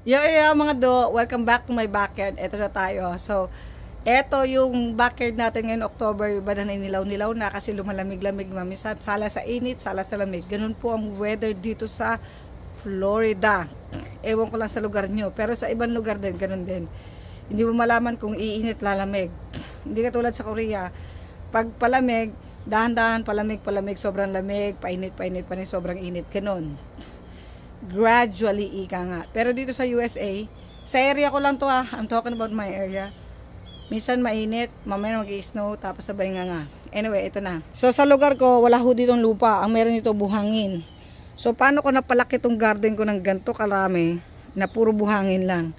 Mga do, welcome back to my backyard. Ito na tayo. So, ito yung backyard natin ngayon October, iba na nilaw-nilaw na kasi lumalamig-lamig mamisan. Sala sa init, sala sa lamig. Ganun po ang weather dito sa Florida. Ewan ko lang sa lugar nyo, pero sa ibang lugar din, ganun din. Hindi mo malaman kung iinit, lalamig. Hindi katulad sa Korea. Pag palamig, dahan-dahan, palamig, sobrang lamig, painit, sobrang init. Ganun. Gradually ika nga. Pero dito sa USA, sa area ko lang to I'm talking about my area. Minsan mainit, mamaya mag-i-snow, tapos sabay nga. Anyway, ito na. So sa lugar ko, wala ho ditong lupa. Ang meron dito buhangin. So paano ko napalaki tong garden ko ng ganto karami na puro buhangin lang?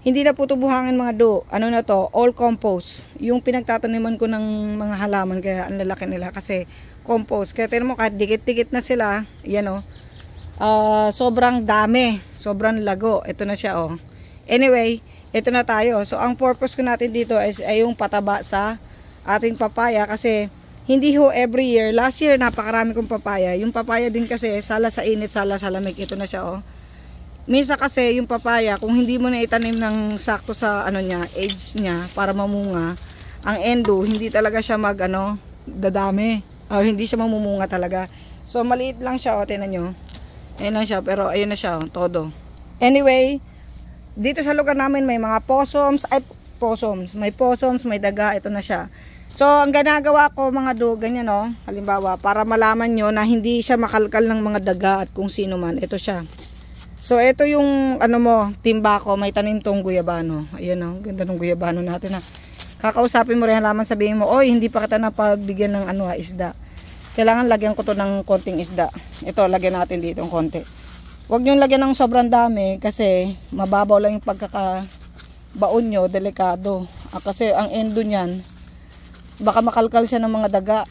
Hindi na po ito buhangin mga do. Ano na to? All compost. Yung pinagtataniman ko ng mga halaman, kaya ang lalaki nila kasi compost. Kaya tinan mo kahit dikit-dikit na sila, yan o. Sobrang dami, sobrang lago. Ito na siya Anyway, ito na tayo. So ang purpose ko natin dito ay yung pataba sa ating papaya kasi hindi ho every year. Last year napakarami kong papaya. Yung papaya din kasi sala sa init, sala sa lamig. Ito na siya Minsan kasi yung papaya kung hindi mo na itanim ng sakto sa niya, age niya para mamunga, ang endo hindi talaga siya dadami. Or hindi siya mamumunga talaga. So maliit lang siya tingnan nyo. Ayan lang siya, pero ayun na siya, todo. Anyway, dito sa lugar namin may mga possums, may possums, may daga, ito na siya. So, ang ginagawa ko mga do, ganyan halimbawa, para malaman nyo na hindi siya makalkal ng mga daga at kung sino man, ito siya. So, ito yung, timba ko, may tanim tong guyabano. Ayan ganda ng guyabano natin Kakausapin mo rin halaman, sabihin mo, oy, hindi pa kita napagbigyan ng isda. Kailangan lagyan ko to ng konting isda. Ito, lagyan natin dito ng konti. Huwag nyo lagyan ng sobrang dami kasi mababaw lang yung pagkakabaon nyo, delikado. Kasi ang endo nyan, baka makalkal siya ng mga daga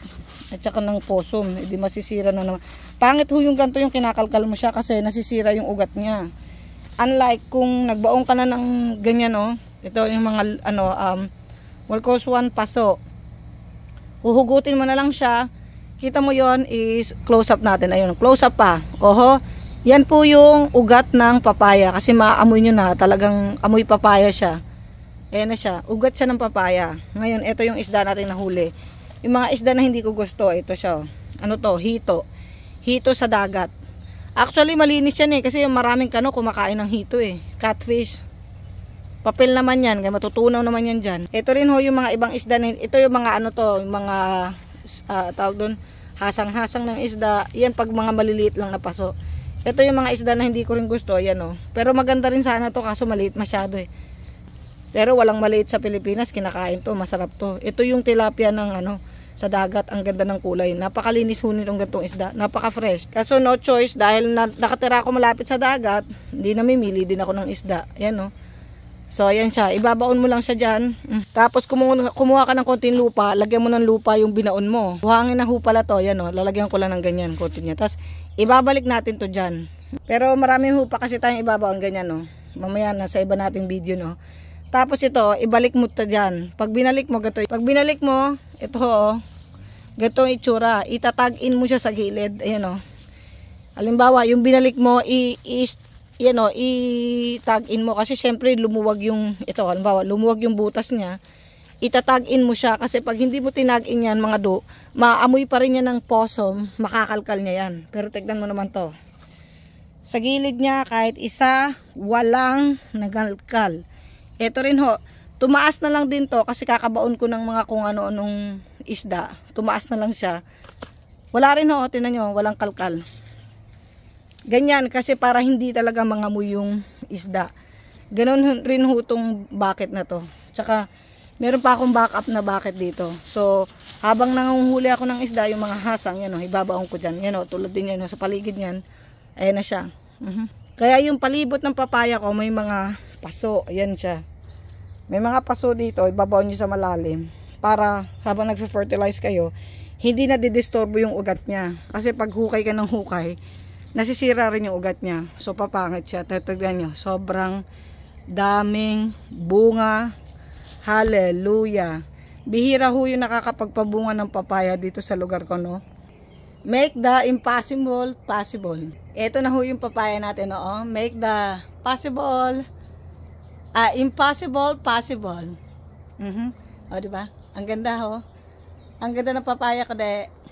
at saka ng possum. Hindi masisira na naman. Pangit ho yung ganito yung kinakalkal mo siya kasi nasisira yung ugat niya. Unlike kung nagbaong ka na ng ganyan ito yung mga Walcos-1 paso. Huhugutin mo na lang siya. Kita mo yon is close up natin. Ayun, close up pa. Yan po yung ugat ng papaya. Kasi maamoy nyo na. Talagang amoy papaya siya. Ayan na siya. Ugat siya ng papaya. Ngayon, ito yung isda natin nahuli. Yung mga isda na hindi ko gusto, ito siya. Ano to? Hito. Hito sa dagat. Actually, malinis yan kasi yung maraming kumakain ng hito Catfish. Papel naman yan. Kaya matutunaw naman yan dyan. Ito rin yung mga ibang isda. Ito yung mga yung mga tawag doon, hasang-hasang ng isda. Yan pag mga maliliit lang na paso. Ito yung mga isda na hindi ko rin gusto. Yan Pero maganda rin sana to kaso maliit masyado Pero walang maliit sa Pilipinas, kinakain to, masarap to. Ito yung tilapia ng sa dagat, ang ganda ng kulay. Napakalinis ho nitong gantong isda, napaka-fresh. Kaso no choice dahil nakatira ako malapit sa dagat, hindi namimili din ako ng isda. Yan So, ayan siya. Ibabaon mo lang siya dyan. Tapos, kumuha ka ng konting lupa. Lagyan mo ng lupa yung binaon mo. Buhangin na ho pala to. Ayan lalagyan ko lang ng ganyan. Konti niya. Tapos, ibabalik natin to dyan. Pero marami ho pa kasi tayong ibabaon ganyan Mamaya na sa iba nating video Tapos ito, ibalik mo to dyan. Pag binalik mo, gato. Pag binalik mo, ito gato itsura. Itatag-in mo siya sa gilid. Ayan Halimbawa, yung binalik mo, i-tag-in mo kasi syempre lumuwag yung halimbawa lumuwag yung butas niya, itatag-in mo siya kasi pag hindi mo tinag-in yan mga do, maamoy pa rin yan ng possum, makakalkal niya yan. Pero tignan mo naman to, sa gilid niya kahit isa walang nagalkal. Ito rin tumaas na lang din to kasi kakabaon ko ng mga kung ano-anong isda, tumaas na lang siya, wala rin tingnan nyo, walang kalkal. Ganyan kasi para hindi talaga mangamoy yung isda. Ganon rin itong bucket na to. Tsaka meron pa akong backup na bucket dito. So habang nanguhuli ako ng isda, yung mga hasang yan ibabaon ko dyan. Yan tulad din yan sa paligid yan. Ayan na siya. Kaya yung palibot ng papaya ko may mga paso. Ayan siya. May mga paso dito. Ibabaon nyo sa malalim. Para habang nag-fertilize kayo, hindi na didisturbo yung ugat niya. Kasi pag hukay ka ng hukay, nasisira rin yung ugat niya. So papangit siya. Tignan nyo, sobrang daming bunga. Hallelujah. Bihira ho yung nakakapagpabunga ng papaya dito sa lugar ko Make the impossible possible. Ito na ho yung papaya natin, oo. Make the impossible possible. O, diba? Ang ganda ho. Ang ganda ng papaya ko, de.